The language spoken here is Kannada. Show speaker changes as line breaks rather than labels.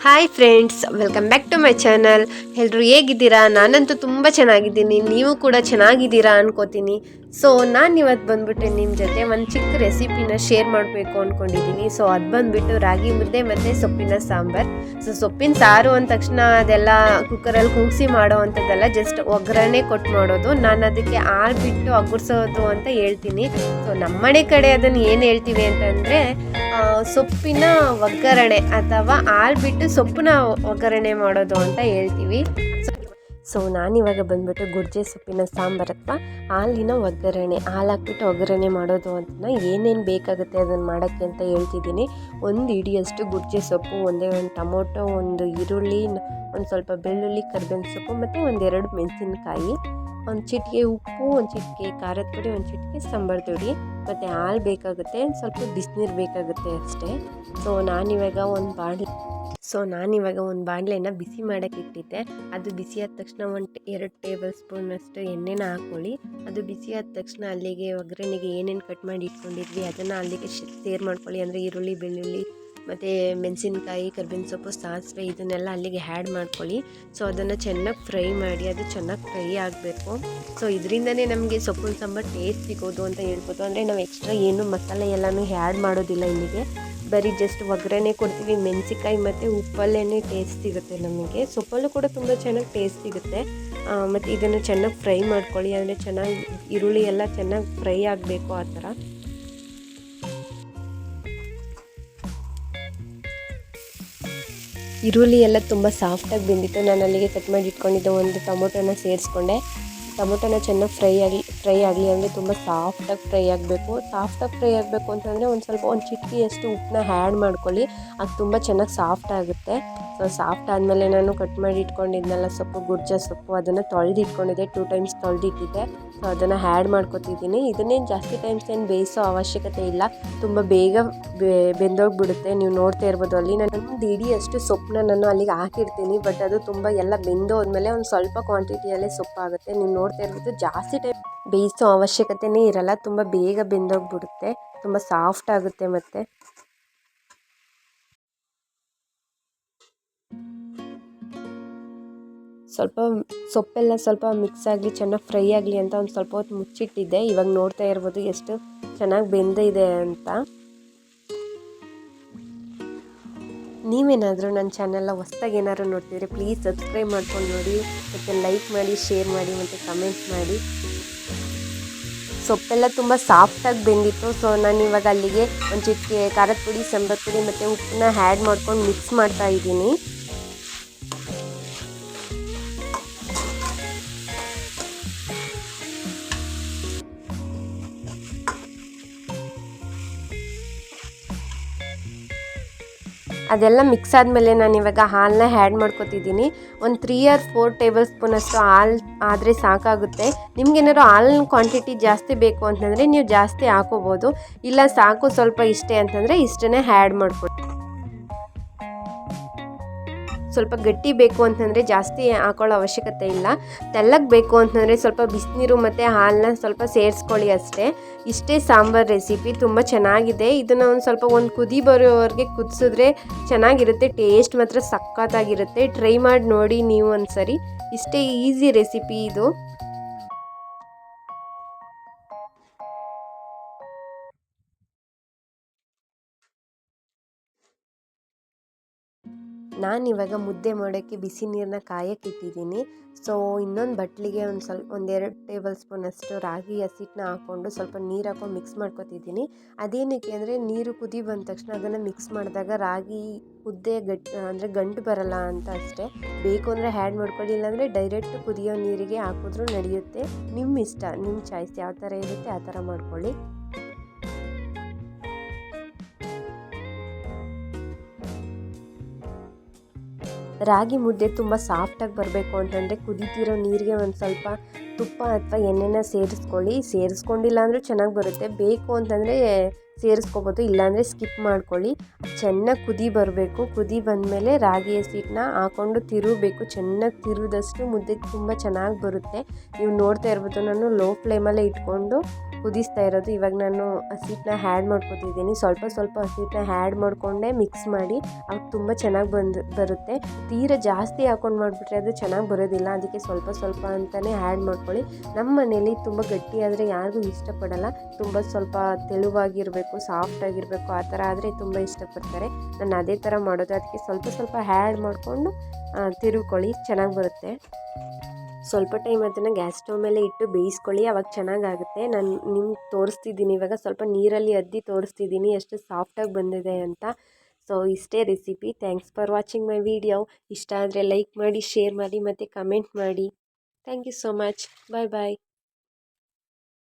Hi friends, welcome back to my channel. ಎಲ್ಲರೂ ಹೇಗಿದ್ದೀರಾ? ನಾನಂತೂ ತುಂಬ ಚೆನ್ನಾಗಿದ್ದೀನಿ. ನೀವು ಕೂಡ ಚೆನ್ನಾಗಿದ್ದೀರಾ ಅನ್ಕೋತೀನಿ. ಸೊ ನಾನು ಇವತ್ತು ಬಂದ್ಬಿಟ್ಟು ನಿಮ್ಮ ಜೊತೆ ಒಂದು ಚಿಕ್ಕ ರೆಸಿಪಿನ ಶೇರ್ ಮಾಡಬೇಕು ಅಂದ್ಕೊಂಡಿದ್ದೀನಿ. ಸೊ ಅದು ಬಂದುಬಿಟ್ಟು ರಾಗಿ ಮುದ್ದೆ ಮತ್ತು ಸೊಪ್ಪಿನ ಸಾಂಬಾರು. ಸೊ ಸೊಪ್ಪಿನ ಸಾರು ಅಂದ ತಕ್ಷಣ ಅದೆಲ್ಲ ಕುಕ್ಕರಲ್ಲಿ ಕೂಗಿಸಿ ಮಾಡೋ ಅಂಥದ್ದೆಲ್ಲ, ಜಸ್ಟ್ ಒಗ್ಗರಣೆ ಕೊಟ್ಟು ಮಾಡೋದು. ನಾನು ಅದಕ್ಕೆ ಹಾಲು ಬಿಟ್ಟು ಅಗುರ್ಸೋದು ಅಂತ ಹೇಳ್ತೀನಿ. ಸೊ ನಮ್ಮನೆ ಕಡೆ ಅದನ್ನು ಏನು ಹೇಳ್ತೀವಿ ಅಂತಂದರೆ ಸೊಪ್ಪಿನ ಒಗ್ಗರಣೆ ಅಥವಾ ಹಾಲು ಬಿಟ್ಟು ಸೊಪ್ಪನ್ನ ಒಗ್ಗರಣೆ ಮಾಡೋದು ಅಂತ ಹೇಳ್ತೀವಿ. ಸೊ ನಾನಿವಾಗ ಬಂದ್ಬಿಟ್ಟು ಗುರ್ಜೆ ಸೊಪ್ಪಿನ ಸಾಂಬಾರು ಅಥವಾ ಹಾಲಿನ ಒಗ್ಗರಣೆ, ಹಾಲು ಹಾಕ್ಬಿಟ್ಟು ಒಗ್ಗರಣೆ ಮಾಡೋದು ಅಂತ ಏನೇನು ಬೇಕಾಗುತ್ತೆ ಅದನ್ನು ಮಾಡೋಕ್ಕೆ ಅಂತ ಹೇಳ್ತಿದ್ದೀನಿ. ಒಂದು ಹಿಡಿಯಷ್ಟು ಗುರ್ಜೆ ಸೊಪ್ಪು, ಒಂದೇ ಒಂದು ಟೊಮೊಟೊ, ಒಂದು ಈರುಳ್ಳಿ, ಒಂದು ಸ್ವಲ್ಪ ಬೆಳ್ಳುಳ್ಳಿ, ಕರಿಬೇವಿನ ಸೊಪ್ಪು ಮತ್ತು ಒಂದೆರಡು ಮೆಣಸಿನ್ಕಾಯಿ, ಒಂದು ಚಿಟಿಕೆ ಉಪ್ಪು, ಒಂದು ಚಿಟಿಕೆ ಖಾರದ ಪುಡಿ, ಒಂದು ಚಿಟಿಕೆ ಸಾಂಬಾರು ಪುಡಿ ಮತ್ತು ಹಾಲು ಬೇಕಾಗುತ್ತೆ, ಸ್ವಲ್ಪ ಬಿಸಿನೀರು ಬೇಕಾಗುತ್ತೆ ಅಷ್ಟೇ. ಸೊ ನಾನಿವಾಗ ಒಂದು ಬಾಣಲೆನ ಬಿಸಿ ಮಾಡೋಕ್ಕೆ ಇಟ್ಟಿದ್ದೆ. ಅದು ಬಿಸಿ ಆದ ತಕ್ಷಣ 2 ಟೇಬಲ್ ಸ್ಪೂನಷ್ಟು ಎಣ್ಣೆನ ಹಾಕ್ಕೊಳ್ಳಿ. ಅದು ಬಿಸಿ ಆದ ತಕ್ಷಣ ಅಲ್ಲಿಗೆ ಒಗ್ಗರಣೆಗೆ ಏನೇನು ಕಟ್ ಮಾಡಿ ಇಟ್ಕೊಂಡಿದ್ವಿ ಅದನ್ನು ಅಲ್ಲಿಗೆ ಸೇರ್ ಮಾಡ್ಕೊಳ್ಳಿ. ಅಂದರೆ ಈರುಳ್ಳಿ, ಬೆಳ್ಳುಳ್ಳಿ ಮತ್ತು ಮೆಣಸಿನ್ಕಾಯಿ, ಕರಿಬೇವಿನ ಸೊಪ್ಪು, ಸಾಸಿವೆ ಇದನ್ನೆಲ್ಲ ಅಲ್ಲಿಗೆ ಆ್ಯಡ್ ಮಾಡ್ಕೊಳ್ಳಿ. ಸೊ ಅದನ್ನು ಚೆನ್ನಾಗಿ ಫ್ರೈ ಮಾಡಿ, ಅದು ಚೆನ್ನಾಗಿ ಫ್ರೈ ಆಗಬೇಕು. ಸೊ ಇದರಿಂದನೇ ನಮಗೆ ಸೊಪ್ಪಿನ ಸಾಂಬಾರು ಟೇಸ್ಟ್ ಸಿಗೋದು ಅಂತ ಹೇಳ್ಬೋದು. ಅಂದರೆ ನಾವು ಎಕ್ಸ್ಟ್ರಾ ಏನು ಮಸಾಲೆ ಎಲ್ಲನೂ ಆ್ಯಡ್ ಮಾಡೋದಿಲ್ಲ ಇಲ್ಲಿಗೆ, ಬರೀ ಜಸ್ಟ್ ಒಗ್ಗರಣೆ ಕೊಡ್ತೀವಿ. ಮೆಣಸಿನ್ಕಾಯಿ ಮತ್ತು ಉಪ್ಪಲ್ಲೇ ಟೇಸ್ಟ್ ಸಿಗುತ್ತೆ ನಮಗೆ. ಸೊಪ್ಪಲ್ಲೂ ಕೂಡ ತುಂಬ ಚೆನ್ನಾಗಿ ಟೇಸ್ಟ್ ಸಿಗುತ್ತೆ. ಮತ್ತು ಇದನ್ನು ಚೆನ್ನಾಗಿ ಫ್ರೈ ಮಾಡ್ಕೊಳ್ಳಿ. ಅಂದರೆ ಚೆನ್ನಾಗಿ ಈರುಳ್ಳಿ ಎಲ್ಲ ಚೆನ್ನಾಗಿ ಫ್ರೈ ಆಗಬೇಕು. ಆ ಥರ ಈರುಳ್ಳಿ ಎಲ್ಲ ತುಂಬ ಸಾಫ್ಟಾಗಿ ಬೆಂದಿತ್ತು. ನಾನು ಅಲ್ಲಿಗೆ ಕಟ್ ಮಾಡಿ ಇಟ್ಕೊಂಡಿದ್ದೆ ಒಂದು ಟೊಮೊಟೊನ ಸೇರಿಸ್ಕೊಂಡೆ. ಟೊಮೊಟೊನ ಚೆನ್ನಾಗಿ ಫ್ರೈ ಆಗಲಿ, ಅಂದರೆ ತುಂಬ ಸಾಫ್ಟಾಗಿ ಫ್ರೈ ಆಗಬೇಕು ಅಂತಂದರೆ ಒಂದು ಚಿಟಿಕೆಯಷ್ಟು ಉಪ್ಪನ್ನ ಆ್ಯಡ್ ಮಾಡ್ಕೊಳ್ಳಿ. ಅದು ತುಂಬ ಚೆನ್ನಾಗಿ ಸಾಫ್ಟ್ ಆಗುತ್ತೆ. ಸೊ ಸಾಫ್ಟ್ ಆದಮೇಲೆ ನಾನು ಕಟ್ ಮಾಡಿ ಇಟ್ಕೊಂಡಿದ್ನಲ್ಲ ಸೊಪ್ಪು, ಗುರ್ಜ ಸೊಪ್ಪು, ಅದನ್ನು ತೊಳೆದು ಇಟ್ಕೊಂಡಿದ್ದೆ. 2 ಟೈಮ್ಸ್ ತೊಳೆದಿಟ್ಟಿದ್ದೆ. ಸೊ ಅದನ್ನು ಆ್ಯಡ್ ಮಾಡ್ಕೊತಿದ್ದೀನಿ. ಇದನ್ನೇನು ಜಾಸ್ತಿ ಟೈಮ್ಸ್ ಏನು ಬೇಯಿಸೋ ಅವಶ್ಯಕತೆ ಇಲ್ಲ, ತುಂಬ ಬೇಗ ಬೆಂದೋಗ್ಬಿಡುತ್ತೆ. ನೀವು ನೋಡ್ತಾ ಇರ್ಬೋದು ಅಲ್ಲಿ ನಾನು ಒಂದು ಹಿಡಿಯಷ್ಟು ಸೊಪ್ಪನ್ನ ನಾನು ಅಲ್ಲಿಗೆ ಹಾಕಿರ್ತೀನಿ. ಬಟ್ ಅದು ತುಂಬ ಎಲ್ಲ ಬೆಂದೋದ್ಮೇಲೆ ಒಂದು ಸ್ವಲ್ಪ ಕ್ವಾಂಟಿಟಿಯಲ್ಲೇ ಸೊಪ್ಪಾಗುತ್ತೆ. ನೀವು ನೋಡ್ತಾ ಇರ್ಬೋದು ಜಾಸ್ತಿ ಟೈಮ್ ಬೇಯಿಸೋ ಅವಶ್ಯಕತೆನೇ ಇರಲ್ಲ, ತುಂಬ ಬೇಗ ಬೆಂದೋಗ್ಬಿಡುತ್ತೆ, ತುಂಬ ಸಾಫ್ಟ್ ಆಗುತ್ತೆ. ಮತ್ತು ಸೊಪ್ಪೆಲ್ಲ ಸ್ವಲ್ಪ ಮಿಕ್ಸ್ ಆಗಲಿ, ಚೆನ್ನಾಗಿ ಫ್ರೈ ಆಗಲಿ ಅಂತ ಒಂದು ಸ್ವಲ್ಪ ಹೊತ್ತು ಮುಚ್ಚಿಟ್ಟಿದ್ದೆ. ಇವಾಗ ನೋಡ್ತಾ ಇರ್ಬೋದು ಎಷ್ಟು ಚೆನ್ನಾಗಿ ಬೆಂದಿದೆ ಅಂತ. ನೀವೇನಾದರೂ ನನ್ನ ಚಾನೆಲ್ನ ಹೊಸ್ದಾಗಿ ಏನಾದ್ರು ನೋಡ್ತಿದ್ರೆ ಪ್ಲೀಸ್ ಸಬ್ಸ್ಕ್ರೈಬ್ ಮಾಡ್ಕೊಂಡು ನೋಡಿ, ಮತ್ತು ಲೈಕ್ ಮಾಡಿ, ಶೇರ್ ಮಾಡಿ, ಮತ್ತು ಕಮೆಂಟ್ ಮಾಡಿ. ಸೊಪ್ಪೆಲ್ಲ ತುಂಬ ಸಾಫ್ಟಾಗಿ ಬೆಂದಿತ್ತು. ಸೊ ನಾನು ಇವಾಗ ಅಲ್ಲಿಗೆ ಒಂದು ಚಿಟಿಕೆ ಖಾರದ ಪುಡಿ, ಸಾಂಬಾರು ಪುಡಿ ಮತ್ತು ಉಪ್ಪನ್ನ ಆ್ಯಡ್ ಮಾಡ್ಕೊಂಡು ಮಿಕ್ಸ್ ಮಾಡ್ತಾ ಇದ್ದೀನಿ. ಅದೆಲ್ಲ ಮಿಕ್ಸ್ ಆದಮೇಲೆ ನಾನು ಇವಾಗ ಹಾಲನ್ನ ಆ್ಯಡ್ ಮಾಡ್ಕೊತಿದ್ದೀನಿ. ಒಂದು 3 or 4 ಟೇಬಲ್ ಸ್ಪೂನಷ್ಟು ಹಾಲು ಆದರೆ ಸಾಕಾಗುತ್ತೆ. ನಿಮ್ಗೇನಾದ್ರು ಹಾಲಿನ ಕ್ವಾಂಟಿಟಿ ಜಾಸ್ತಿ ಬೇಕು ಅಂತಂದರೆ ನೀವು ಜಾಸ್ತಿ ಹಾಕೋಬೋದು, ಇಲ್ಲ ಸಾಕು ಸ್ವಲ್ಪ ಇಷ್ಟೇ ಅಂತಂದರೆ ಇಷ್ಟನ್ನೇ ಆ್ಯಡ್ ಮಾಡ್ಕೊಳ್ಳಿ. ಸ್ವಲ್ಪ ಗಟ್ಟಿ ಬೇಕು ಅಂತಂದರೆ ಜಾಸ್ತಿ ಹಾಕೊಳ್ಳೋ ಅವಶ್ಯಕತೆ ಇಲ್ಲ. ತೆಳ್ಳಗೆ ಬೇಕು ಅಂತಂದರೆ ಸ್ವಲ್ಪ ಬಿಸಿನೀರು ಮತ್ತು ಹಾಲನ್ನ ಸ್ವಲ್ಪ ಸೇರಿಸ್ಕೊಳ್ಳಿ ಅಷ್ಟೇ. ಇಷ್ಟೇ ಸಾಂಬಾರು ರೆಸಿಪಿ, ತುಂಬ ಚೆನ್ನಾಗಿದೆ. ಇದನ್ನು ಒಂದು ಕುದಿ ಬರೋವರೆಗೆ ಕುದಿಸಿದ್ರೆ ಚೆನ್ನಾಗಿರುತ್ತೆ. ಟೇಸ್ಟ್ ಮಾತ್ರ ಸಖತ್ತಾಗಿರುತ್ತೆ. ಟ್ರೈ ಮಾಡಿ ನೋಡಿ ನೀವು ಒಂದ್ಸರಿ. ಇಷ್ಟೇ ಈಸಿ ರೆಸಿಪಿ ಇದು. ನಾನಿವಾಗ ಮುದ್ದೆ ಮಾಡೋಕ್ಕೆ ಬಿಸಿ ನೀರನ್ನ ಕಾಯಕ್ಕೆ ಇಟ್ಟಿದ್ದೀನಿ. ಸೊ ಇನ್ನೊಂದು ಬಟ್ಲಿಗೆ ಒಂದೆರಡು ಟೇಬಲ್ ಸ್ಪೂನಷ್ಟು ರಾಗಿ ಹಸಿಟ್ಟನ್ನ ಹಾಕ್ಕೊಂಡು ಸ್ವಲ್ಪ ನೀರು ಹಾಕೊಂಡು ಮಿಕ್ಸ್ ಮಾಡ್ಕೊತಿದ್ದೀನಿ. ಅದೇನಕ್ಕೆ ಅಂದರೆ ನೀರು ಕುದಿ ಬಂದ ತಕ್ಷಣ ಅದನ್ನು ಮಿಕ್ಸ್ ಮಾಡಿದಾಗ ರಾಗಿ ಮುದ್ದೆ ಗಂಟು ಬರಲ್ಲ ಅಂತ ಅಷ್ಟೇ. ಬೇಕು ಅಂದರೆ ಆ್ಯಡ್ ಮಾಡ್ಕೊಳ್ಳಿ, ಇಲ್ಲಾಂದರೆ ಡೈರೆಕ್ಟ್ ಕುದಿಯೋ ನೀರಿಗೆ ಹಾಕಿದ್ರೂ ನಡೆಯುತ್ತೆ. ನಿಮ್ಮ ಇಷ್ಟ, ನಿಮ್ಮ ಚಾಯ್ಸ್ ಯಾವ ಥರ ಇರುತ್ತೆ ಆ ಥರ ಮಾಡ್ಕೊಳ್ಳಿ. ರಾಗಿ ಮುದ್ದೆ ತುಂಬ ಸಾಫ್ಟಾಗಿ ಬರಬೇಕು ಅಂತಂದರೆ ಕುದೀತಿರೋ ನೀರಿಗೆ ಒಂದು ಸ್ವಲ್ಪ ತುಪ್ಪ ಅಥವಾ ಎಣ್ಣೆನ ಸೇರಿಸ್ಕೊಳ್ಳಿ. ಸೇರಿಸ್ಕೊಂಡಿಲ್ಲ ಅಂದರೂ ಚೆನ್ನಾಗಿ ಬರುತ್ತೆ. ಬೇಕು ಅಂತಂದರೆ ಸೇರಿಸ್ಕೋಬೋದು, ಇಲ್ಲಾಂದರೆ ಸ್ಕಿಪ್ ಮಾಡ್ಕೊಳ್ಳಿ. ಚೆನ್ನಾಗಿ ಕುದಿ ಬರಬೇಕು. ಕುದಿ ಬಂದಮೇಲೆ ರಾಗಿ ಹಸಿಟ್ಟನ್ನ ಹಾಕ್ಕೊಂಡು ತಿರುಗಬೇಕು. ಚೆನ್ನಾಗಿ ತಿರುಗಿದಷ್ಟು ಮುದ್ದೆ ತುಂಬ ಚೆನ್ನಾಗಿ ಬರುತ್ತೆ. ನೀವು ನೋಡ್ತಾ ಇರ್ಬೋದು, ನಾನು ಲೋ ಫ್ಲೇಮಲ್ಲೇ ಇಟ್ಕೊಂಡು ಕುದಿಸ್ತಾ ಇರೋದು. ಇವಾಗ ನಾನು ಹಸಿಟ್ಟನ್ನ ಹ್ಯಾಡ್ ಮಾಡ್ಕೊತಿದ್ದೀನಿ. ಸ್ವಲ್ಪ ಹಸಿಟ್ಟನ್ನ ಹ್ಯಾಡ್ ಮಾಡಿಕೊಂಡೇ ಮಿಕ್ಸ್ ಮಾಡಿ, ಅವಾಗ ತುಂಬ ಚೆನ್ನಾಗಿ ಬರುತ್ತೆ. ತೀರಾ ಜಾಸ್ತಿ ಹಾಕ್ಕೊಂಡು ಮಾಡಿಬಿಟ್ರೆ ಅದು ಚೆನ್ನಾಗಿ ಬರೋದಿಲ್ಲ. ಅದಕ್ಕೆ ಸ್ವಲ್ಪ ಅಂತಲೇ ಆ್ಯಡ್ ಮಾಡ್ಕೊಳ್ಳಿ. ನಮ್ಮ ಮನೇಲಿ ತುಂಬ ಗಟ್ಟಿ ಆದರೆ ಯಾರಿಗೂ ಇಷ್ಟಪಡಲ್ಲ. ಸ್ವಲ್ಪ ತೆಳುವಾಗಿರಬೇಕು, ಸಾಫ್ಟಾಗಿರಬೇಕು, ಆ ಥರ ಆದರೆ ತುಂಬ ಇಷ್ಟಪಡ್ತಾರೆ. ನಾನು ಅದೇ ಥರ ಮಾಡೋದು. ಅದಕ್ಕೆ ಸ್ವಲ್ಪ ಆ್ಯಡ್ ಮಾಡಿಕೊಂಡು ತಿರುಗ್ಕೊಳ್ಳಿ, ಚೆನ್ನಾಗಿ ಬರುತ್ತೆ. ಸ್ವಲ್ಪ ಟೈಮ್ ಅದನ್ನು ಗ್ಯಾಸ್ ಸ್ಟವ್ ಮೇಲೆ ಇಟ್ಟು ಬೇಯಿಸ್ಕೊಳ್ಳಿ, ಅವಾಗ ಚೆನ್ನಾಗಾಗುತ್ತೆ. ನಾನು ನಿಮ್ಗೆ ತೋರಿಸ್ತಿದ್ದೀನಿ ಇವಾಗ. ಸ್ವಲ್ಪ ನೀರಲ್ಲಿ ಅದ್ದಿ ತೋರಿಸ್ತಿದ್ದೀನಿ ಎಷ್ಟು ಸಾಫ್ಟಾಗಿ ಬಂದಿದೆ ಅಂತ. ಸೊ ಇಷ್ಟೇ recipe. Thanks for watching my video. ಇಷ್ಟ ಆದರೆ ಲೈಕ್ ಮಾಡಿ, ಶೇರ್ ಮಾಡಿ ಮತ್ತು ಕಮೆಂಟ್ ಮಾಡಿ. Thank you so much. Bye bye.